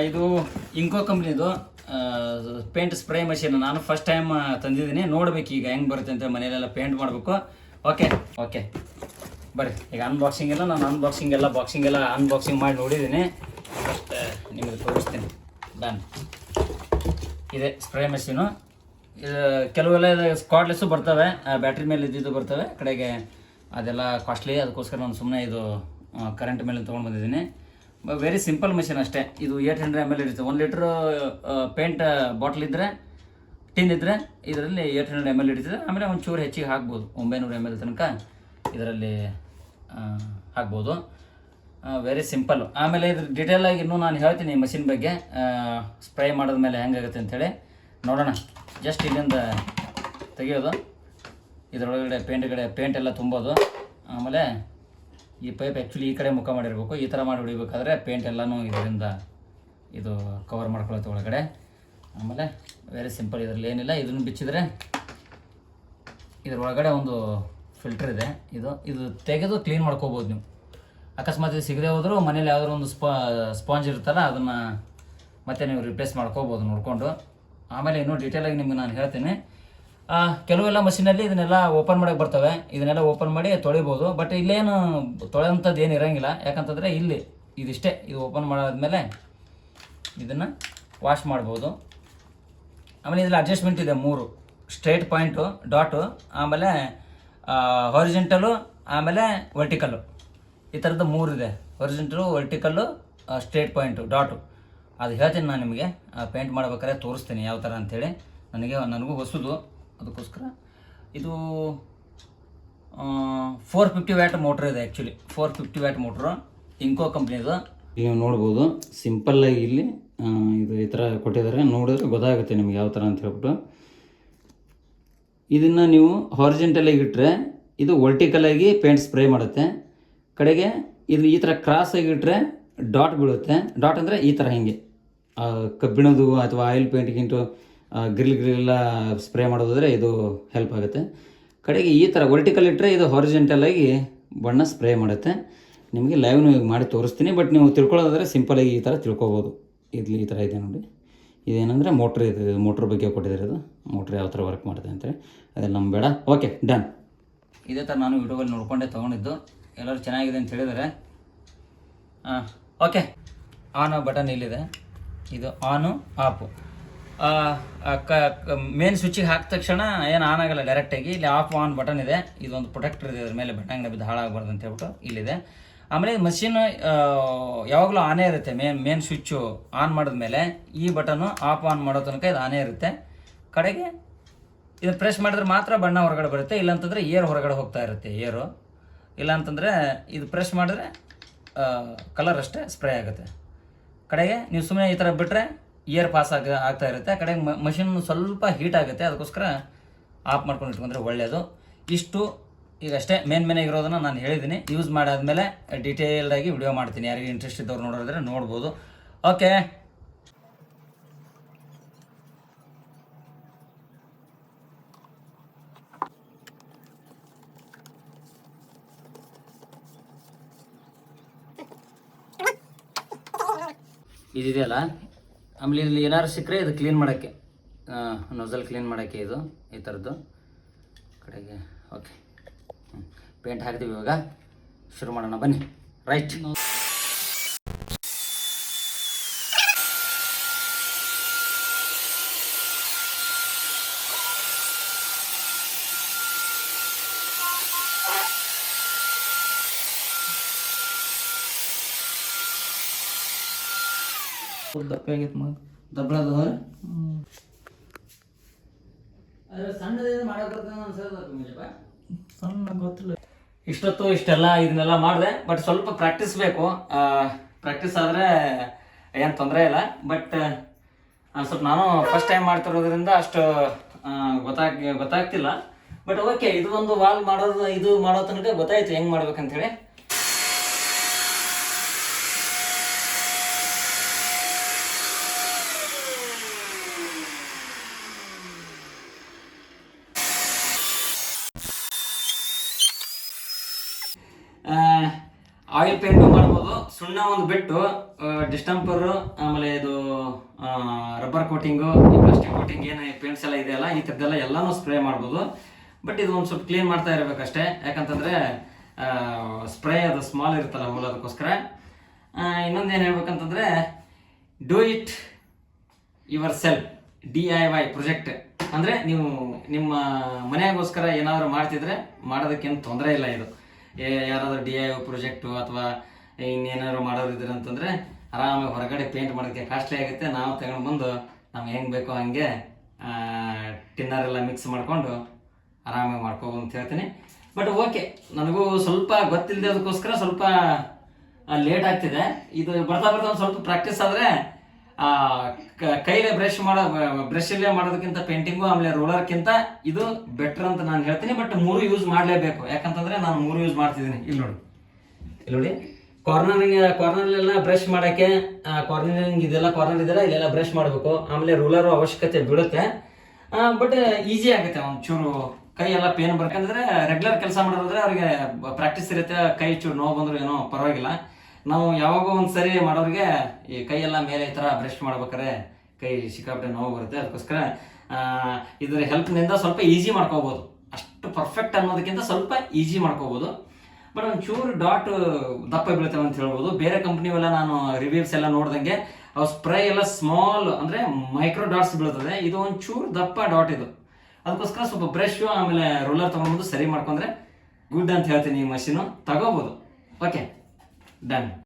ಇದು ಇಂಕೋ ಕಂಪ್ನಿದು paint spray machine. ನಾನು ಫಸ್ಟ್ ಟೈಮ್ ತಂದಿದ್ದೀನಿ, ನೋಡ್ಬೇಕು ಈಗ ಹೆಂಗೆ ಬರುತ್ತೆ ಅಂತ. ಮನೆಯಲ್ಲೆಲ್ಲ ಪೇಂಟ್ ಮಾಡಬೇಕು. ಓಕೆ ಓಕೆ ಬರ್ರಿ, ಈಗ ಅನ್ಬಾಕ್ಸಿಂಗ್ ಎಲ್ಲ ನಾನು ಬಾಕ್ಸಿಂಗ್ ಎಲ್ಲ ಅನ್ಬಾಕ್ಸಿಂಗ್ ಮಾಡಿ ನೋಡಿದ್ದೀನಿ. ಫಸ್ಟ್ ನಿಮಗೆ ತೋರಿಸ್ತೀನಿ. ಡನ್. ಇದೆ ಸ್ಪ್ರೇ ಮಷೀನು. ಇದು ಕೆಲವೆಲ್ಲ ಸ್ಕಾಟ್ಲೆಸ್ಸು ಬರ್ತವೆ, ಬ್ಯಾಟ್ರಿ ಮೇಲೆ ಇದ್ದಿದ್ದು ಬರ್ತವೆ. ಕಡೆಗೆ ಅದೆಲ್ಲ ಕಾಸ್ಟ್ಲಿ, ಅದಕ್ಕೋಸ್ಕರ ನಾನು ಸುಮ್ಮನೆ ಇದು ಕರೆಂಟ್ ಮೇಲೆ ತೊಗೊಂಡು ಬಂದಿದ್ದೀನಿ. ವೆರಿ ಸಿಂಪಲ್ ಮಷೀನ್ ಅಷ್ಟೇ. ಇದು 800 ml ಇರುತ್ತೆ. 1 ಲೀಟ್ರ್ ಪೇಂಟ್ ಬಾಟ್ಲ್ ಇದ್ದರೆ, ಟಿನ್ ಇದ್ದರೆ ಇದರಲ್ಲಿ 800 ml ಇರ್ತದೆ. ಆಮೇಲೆ ಒಂಚೂರು ಹೆಚ್ಚಿಗೆ ಹಾಕ್ಬೋದು, 900 ml ತನಕ ಇದರಲ್ಲಿ ಹಾಕ್ಬೋದು. Very simple. ಆಮೇಲೆ ಇದ್ರ ಡಿಟೇಲಾಗಿ ಇನ್ನೂ ನಾನು ಹೇಳ್ತೀನಿ ಮಷಿನ್ ಬಗ್ಗೆ, ಸ್ಪ್ರೇ ಮಾಡಿದ್ಮೇಲೆ ಹೆಂಗಾಗುತ್ತೆ ಅಂಥೇಳಿ ನೋಡೋಣ. ಜಸ್ಟ್ ಇಲ್ಲಿಂದ ತೆಗೆಯೋದು, ಇದರೊಳಗಡೆ ಪೇಂಟ್ ಎಲ್ಲ ತುಂಬೋದು. ಆಮೇಲೆ ಈ ಪೈಪ್ ಆ್ಯಕ್ಚುಲಿ ಈ ಕಡೆ ಮುಖ ಮಾಡಿರಬೇಕು. ಈ ಥರ ಮಾಡಿ ಹೊಡಿಬೇಕಾದ್ರೆ ಪೇಂಟ್ ಎಲ್ಲನೂ ಇದರಿಂದ ಇದು ಕವರ್ ಮಾಡ್ಕೊಳುತ್ತೆ ಒಳಗಡೆ. ಆಮೇಲೆ ವೆರಿ ಸಿಂಪಲ್, ಇದರಲ್ಲಿ ಏನಿಲ್ಲ. ಇದನ್ನು ಬಿಚ್ಚಿದರೆ ಇದರೊಳಗಡೆ ಒಂದು ಫಿಲ್ಟರ್ ಇದೆ. ಇದು ತೆಗೆದು ಕ್ಲೀನ್ ಮಾಡ್ಕೋಬೋದು ನೀವು. ಅಕಸ್ಮಾತ್ ಇದು ಸಿಗದೆ ಹೋದರೂ ಮನೇಲಿ ಯಾವುದಾದ್ರು ಒಂದು ಸ್ಪಾಂಜ್ ಇರುತ್ತಲ್ಲ, ಅದನ್ನು ಮತ್ತೆ ನೀವು ರಿಪ್ಲೇಸ್ ಮಾಡ್ಕೋಬೋದು ನೋಡಿಕೊಂಡು. ಆಮೇಲೆ ಇನ್ನೂ ಡೀಟೇಲಾಗಿ ನಿಮ್ಗೆ ನಾನು ಹೇಳ್ತೀನಿ. ಕೆಲವೆಲ್ಲ ಮಷೀನಲ್ಲಿ ಇದನ್ನೆಲ್ಲ ಓಪನ್ ಮಾಡೋಕ್ಕೆ ಬರ್ತವೆ. ಇದನ್ನೆಲ್ಲ ಓಪನ್ ಮಾಡಿ ತೊಳಿಬೋದು. ಬಟ್ ಇಲ್ಲೇನು ತೊಳೆಯೋಂಥದ್ದು ಏನು ಇರೋಂಗಿಲ್ಲ. ಯಾಕಂತಂದರೆ ಇಲ್ಲಿ ಇದಿಷ್ಟೇ, ಇದು ಓಪನ್ ಮಾಡಾದ್ಮೇಲೆ ಇದನ್ನು ವಾಶ್ ಮಾಡ್ಬೋದು. ಆಮೇಲೆ ಇದರಲ್ಲಿ ಅಡ್ಜಸ್ಟ್ಮೆಂಟ್ ಇದೆ 3: ಸ್ಟ್ರೈಟ್ ಪಾಯಿಂಟು, ಡಾಟು, ಆಮೇಲೆ ಹಾರಿಜೆಂಟಲು, ಆಮೇಲೆ ವರ್ಟಿಕಲ್ಲು. ಈ ಥರದ್ದು 3 ಇದೆ: ಹಾರಿಜೆಂಟಲು, ವರ್ಟಿಕಲ್ಲು, ಸ್ಟ್ರೈಟ್ ಪಾಯಿಂಟು, ಡಾಟು. ಅದು ಹೇಳ್ತೀನಿ ನಾನು ನಿಮಗೆ. ಪೇಂಟ್ ಮಾಡ್ಬೇಕಾದ್ರೆ ತೋರಿಸ್ತೀನಿ ಯಾವ ಥರ ಅಂಥೇಳಿ. ನನಗೂ ಹೊಸದು, ಅದಕ್ಕೋಸ್ಕರ. ಇದು 450 ವ್ಯಾಟ್ ಮೋಟ್ರ್ ಇದೆ. ಆ್ಯಕ್ಚುಲಿ 450 ವ್ಯಾಟ್ ಮೋಟ್ರು, ಇಂಕೋ ಕಂಪ್ನಿದು. ನೀವು ನೋಡ್ಬೋದು ಸಿಂಪಲ್ಲಾಗಿ ಇಲ್ಲಿ ಇದು ಈ ಥರ ಕೊಟ್ಟಿದ್ದಾರೆ. ನೋಡಿದ್ರೆ ಗೊತ್ತಾಗುತ್ತೆ ನಿಮ್ಗೆ ಯಾವ ಥರ ಅಂತ ಹೇಳ್ಬಿಟ್ಟು. ಇದನ್ನು ನೀವು ಹಾರಿಜೆಂಟಲಾಗಿ ಇಟ್ಟರೆ ಇದು ವರ್ಟಿಕಲಾಗಿ ಪೇಂಟ್ ಸ್ಪ್ರೇ ಮಾಡುತ್ತೆ. ಕಡೆಗೆ ಇದು ಈ ಥರ ಕ್ರಾಸಾಗಿ ಇಟ್ಟರೆ ಡಾಟ್ ಬೀಳುತ್ತೆ. ಡಾಟ್ ಅಂದರೆ ಈ ಥರ ಹಿಂಗೆ ಕಬ್ಬಿಣದು ಅಥವಾ ಆಯಿಲ್ ಪೇಂಟ್ಗಿಂಟು ಗ್ರಿಲ್ ಸ್ಪ್ರೇ ಮಾಡೋದಾದರೆ ಇದು ಹೆಲ್ಪ್ ಆಗುತ್ತೆ. ಕಡೆಗೆ ಈ ಥರ ವರ್ಟಿಕಲ್ ಇಟ್ಟರೆ ಇದು ಹಾರಿಜೆಂಟಲಾಗಿ ಬಣ್ಣ ಸ್ಪ್ರೇ ಮಾಡುತ್ತೆ. ನಿಮಗೆ ಲೈವ್ನು ಮಾಡಿ ತೋರಿಸ್ತೀನಿ. ಬಟ್ ನೀವು ತಿಳ್ಕೊಳ್ಳೋದಾದರೆ ಸಿಂಪಲಾಗಿ ಈ ಥರ ತಿಳ್ಕೊಬೋದು. ಇಲ್ಲಿ ಈ ಥರ ಇದೆ ನೋಡಿ. ಇದೇನೆಂದರೆ ಮೋಟ್ರ್ ಇದೆ. ಮೋಟ್ರ್ ಬಗ್ಗೆ ಕೊಟ್ಟಿದ್ದಾರೆ. ಇದು ಮೋಟ್ರ್ ಯಾವ ಥರ ವರ್ಕ್ ಮಾಡುತ್ತೆ ಅಂತೇಳಿ ಅದೆಲ್ಲ ನಮ್ಗೆ ಬೇಡ. Okay done. ಇದೇ ಥರ ನಾನು ವಿಡಿಯೋದಲ್ಲಿ ನೋಡ್ಕೊಂಡೆ ತೊಗೊಂಡಿದ್ದು. ಎಲ್ಲರೂ ಚೆನ್ನಾಗಿದೆ ಅಂತ ಹೇಳಿದ್ದಾರೆ. ಓಕೆ, ಆನ್ ಬಟನ್ ಇಲ್ಲಿದೆ. ಇದು ಆನು ಆಫು. ಮೇನ್ ಸ್ವಿಚ್ಚಿಗೆ ಹಾಕಿದ ತಕ್ಷಣ ಏನು ಆನ್ ಆಗಲ್ಲ ಡೈರೆಕ್ಟಾಗಿ. ಇಲ್ಲಿ ಆಫ್ ಆನ್ ಬಟನ್ ಇದೆ. ಇದೊಂದು ಪ್ರೊಟೆಕ್ಟರ್ ಇದೆ, ಅದ್ರ ಮೇಲೆ ಬಟನ್ ಬಿದ್ದು ಹಾಳಾಗಬಾರ್ದು ಅಂತ ಹೇಳ್ಬಿಟ್ಟು ಇಲ್ಲಿದೆ. ಆಮೇಲೆ ಮಷಿನ್ ಯಾವಾಗಲೂ ಆನೇ ಇರುತ್ತೆ. ಮೇನ್ ಸ್ವಿಚ್ಚು ಆನ್ ಮಾಡಿದ್ಮೇಲೆ ಈ ಬಟನು ಆಫ್ ಆನ್ ಮಾಡೋ ತನಕ ಇದು ಆನೇ ಇರುತ್ತೆ. ಕಡೆಗೆ ಇದು ಪ್ರೆಸ್ ಮಾಡಿದ್ರೆ ಮಾತ್ರ ಬಣ್ಣ ಹೊರಗಡೆ ಬರುತ್ತೆ. ಇಲ್ಲಾಂತಂದರೆ ಏರ್ ಹೊರಗಡೆ ಹೋಗ್ತಾ ಇರುತ್ತೆ, ಏರು. ಇಲ್ಲಾಂತಂದರೆ ಇದು ಪ್ರೆಸ್ ಮಾಡಿದ್ರೆ ಕಲರ್ ಅಷ್ಟೇ ಸ್ಪ್ರೇ ಆಗುತ್ತೆ. ಕಡೆಗೆ ನೀವು ಸುಮ್ಮನೆ ಈ ಥರ ಬಿಟ್ಟರೆ ಏರ್ ಪಾಸ್ ಆಗ್ತಾ ಇರುತ್ತೆ. ಕಡೆಗೆ ಮಷಿನ್ ಸ್ವಲ್ಪ ಹೀಟ್ ಆಗುತ್ತೆ. ಅದಕ್ಕೋಸ್ಕರ ಆಫ್ ಮಾಡ್ಕೊಂಡು ಇಟ್ಕೊಂಡ್ರೆ ಒಳ್ಳೆಯದು. ಇಷ್ಟು ಈಗಷ್ಟೇ ಮೇನ್ ಇರೋದನ್ನು ನಾನು ಹೇಳಿದ್ದೀನಿ. ಯೂಸ್ ಮಾಡಾದ್ಮೇಲೆ ಡೀಟೇಲ್ಡಾಗಿ ವಿಡಿಯೋ ಮಾಡ್ತೀನಿ. ಯಾರಿಗೆ ಇಂಟ್ರೆಸ್ಟ್ ಇದ್ದವ್ರು ನೋಡಿದ್ರೆ ನೋಡ್ಬೋದು. ಓಕೆ, ಇದಿದೆಯಲ್ಲ. ಆಮೇಲೆ ಇಲ್ಲಿ ಏನಾದ್ರು ಸಿಕ್ಕರೆ ಇದು ಕ್ಲೀನ್ ಮಾಡೋಕ್ಕೆ, ನೋಸಲ್ ಕ್ಲೀನ್ ಮಾಡೋಕ್ಕೆ ಇದು ಈ ಥರದ್ದು. ಕಡೆಗೆ ಓಕೆ, ಪೇಂಟ್ ಹಾಕ್ತೀವಿ. ಇವಾಗ ಶುರು ಮಾಡೋಣ ಬನ್ನಿ. ರೈಟ್, ದಪ್ಪ ಆಗೈತೆ ಮಗ. ದಬ್ಬಳದ ಸಣ್ಣ ಗೊತ್ತಿಲ್ಲ. ಇಷ್ಟೊತ್ತು ಇಷ್ಟೆಲ್ಲ ಇದನ್ನೆಲ್ಲ ಮಾಡಿದೆ. ಬಟ್ ಸ್ವಲ್ಪ ಪ್ರಾಕ್ಟೀಸ್ ಬೇಕು. ಪ್ರಾಕ್ಟೀಸ್ ಆದರೆ ಏನು ತೊಂದರೆ ಇಲ್ಲ. ಬಟ್ ಸ್ವಲ್ಪ ನಾನು ಫಸ್ಟ್ ಟೈಮ್ ಮಾಡ್ತಿರೋದ್ರಿಂದ ಅಷ್ಟು ಗೊತ್ತಾಗ್ತಿಲ್ಲ. ಬಟ್ ಓಕೆ, ಇದು ಒಂದು ವಾಲ್ ಮಾಡೋ ತನಕ ಗೊತ್ತಾಯ್ತು ಹೆಂಗೆ ಮಾಡ್ಬೇಕಂತೇಳಿ. ಆಯಿಲ್ ಪೇಂಟು ಮಾಡ್ಬೋದು, ಸುಣ್ಣ ಒಂದು ಬಿಟ್ಟು ಡಿಸ್ಟಂಪರ್ ಆಮೇಲೆ ಇದು ರಬ್ಬರ್ ಕೋಟಿಂಗು ಈ ಪ್ಲಾಸ್ಟಿಕ್ ಕೋಟಿಂಗ್ ಏನು ಪೇಂಟ್ಸ್ ಎಲ್ಲ ಇದೆಯಲ್ಲ ಈ ಥರದ್ದೆಲ್ಲ ಎಲ್ಲಾನು ಸ್ಪ್ರೇ ಮಾಡ್ಬೋದು. ಬಟ್ ಇದು ಒಂದು ಸ್ವಲ್ಪ ಕ್ಲೀನ್ ಮಾಡ್ತಾ ಇರಬೇಕಷ್ಟೇ, ಯಾಕಂತಂದರೆ ಸ್ಪ್ರೇ ಅದು ಸ್ಮಾಲ್ ಇರುತ್ತಲ್ಲ ಮೂಲ, ಅದಕ್ಕೋಸ್ಕರ. ಇನ್ನೊಂದು ಏನು ಹೇಳ್ಬೇಕಂತಂದರೆ do it yourself, DIY project. ಅಂದರೆ ನೀವು ನಿಮ್ಮ ಮನೆಗೋಸ್ಕರ ಏನಾದರೂ ಮಾಡ್ತಿದ್ರೆ ಮಾಡೋದಕ್ಕೇನು ತೊಂದರೆ ಇಲ್ಲ. ಇದು ಯಾರಾದರೂ DIY ಪ್ರಾಜೆಕ್ಟು ಅಥವಾ ಇನ್ನೇನಾದ್ರು ಮಾಡೋರು ಇದ್ರೆ ಅಂತಂದರೆ ಆರಾಮಾಗಿ ಹೊರಗಡೆ ಪೇಂಟ್ ಮಾಡೋದಕ್ಕೆ ಕಾಸ್ಟ್ಲಿ ಆಗುತ್ತೆ. ನಾವು ತಗೊಂಡು ಬಂದು ನಮ್ಗೆ ಹೆಂಗೆ ಬೇಕೋ ಹಂಗೆ ಟಿನ್ನರೆಲ್ಲ ಮಿಕ್ಸ್ ಮಾಡಿಕೊಂಡು ಆರಾಮಾಗಿ ಮಾಡ್ಕೋಬೋದು ಅಂತ ಹೇಳ್ತೀನಿ. ಬಟ್ ಓಕೆ, ನನಗೂ ಸ್ವಲ್ಪ ಗೊತ್ತಿಲ್ಲದೆ ಅದಕ್ಕೋಸ್ಕರ ಸ್ವಲ್ಪ ಲೇಟ್ ಆಗ್ತಿದೆ. ಇದು ಬರ್ತಾ ಬರ್ತಾ ಒಂದು ಸ್ವಲ್ಪ ಪ್ರಾಕ್ಟೀಸ್ ಆದರೆ ಕೈಲೇ ಬ್ರಷಲ್ಲೇ ಮಾಡೋದಕ್ಕಿಂತ ಪೇಂಟಿಂಗು ಆಮೇಲೆ ರೋಲರ್ಕ್ಕಿಂತ ಇದು ಬೆಟರ್ ಅಂತ ನಾನು ಹೇಳ್ತೀನಿ. ಬಟ್ 3 ಯೂಸ್ ಮಾಡಲೇಬೇಕು, ಯಾಕಂತಂದರೆ ನಾನು 3 ಯೂಸ್ ಮಾಡ್ತಿದ್ದೀನಿ. ಇಲ್ಲಿ ನೋಡಿ ಕಾರ್ನರ್ಲೆಲ್ಲ ಬ್ರಷ್ ಮಾಡೋಕ್ಕೆ ಇದೆಲ್ಲ ಕಾರ್ನರ್ ಇದೆಲ್ಲ ಇಲ್ಲೆಲ್ಲ ಬ್ರಷ್ ಮಾಡಬೇಕು. ಆಮೇಲೆ ರೂಲರು ಅವಶ್ಯಕತೆ ಬೀಳುತ್ತೆ. ಬಟ್ ಈಸಿ ಆಗುತ್ತೆ, ಒಂಚೂರು ಕೈ ಎಲ್ಲ ಪೇನ್ ಬರ್ಕಂದ್ರೆ ರೆಗ್ಯುಲರ್ ಕೆಲಸ ಮಾಡೋದ್ರೆ ಅವ್ರಿಗೆ ಪ್ರಾಕ್ಟೀಸ್ ಇರುತ್ತೆ. ಕೈ ಚೂರು ನೋವು ಬಂದರೂ ಏನೋ ಪರವಾಗಿಲ್ಲ. ನಾವು ಯಾವಾಗೋ ಒಂದ್ಸರಿ ಮಾಡೋರಿಗೆ ಈ ಕೈ ಎಲ್ಲ ಮೇಲೆ ಈ ಥರ ಬ್ರಷ್ ಮಾಡ್ಬೇಕಾದ್ರೆ ಕೈ ಸಿಕ್ಕಾಪಟ್ಟೆ ನೋವು ಬರುತ್ತೆ. ಅದಕ್ಕೋಸ್ಕರ ಇದರ ಹೆಲ್ಪ್ನಿಂದ ಸ್ವಲ್ಪ ಈಸಿ ಮಾಡ್ಕೋಬೋದು. ಅಷ್ಟು ಪರ್ಫೆಕ್ಟ್ ಅನ್ನೋದಕ್ಕಿಂತ ಸ್ವಲ್ಪ ಈಸಿ ಮಾಡ್ಕೋಬೋದು. ಬಟ್ ಒಂಚೂರು ಡಾಟ್ ದಪ್ಪ ಬೀಳ್ತವೆ ಅಂತ ಹೇಳ್ಬೋದು. ಬೇರೆ ಕಂಪ್ನಿವೆಲ್ಲ ನಾನು ರಿವ್ಯೂಸ್ ಎಲ್ಲ ನೋಡ್ದಂಗೆ ಅವು ಸ್ಪ್ರೇ ಎಲ್ಲ ಸ್ಮಾಲ್ ಅಂದರೆ ಮೈಕ್ರೋ ಡಾಟ್ಸ್ ಬೀಳ್ತದೆ. ಇದು ಒಂಚೂರು ದಪ್ಪ ಡಾಟ್ ಇದು. ಅದಕ್ಕೋಸ್ಕರ ಸ್ವಲ್ಪ ಬ್ರಷು ಆಮೇಲೆ ರೋಲರ್ ತೊಗೊಂಡ್ಬಂದು ಸರಿ ಮಾಡ್ಕೊಂಡ್ರೆ ಗುಡ್ ಅಂತ ಹೇಳ್ತೀನಿ. ಈ ಮಷೀನು ತಗೋಬೋದು. Okay, done.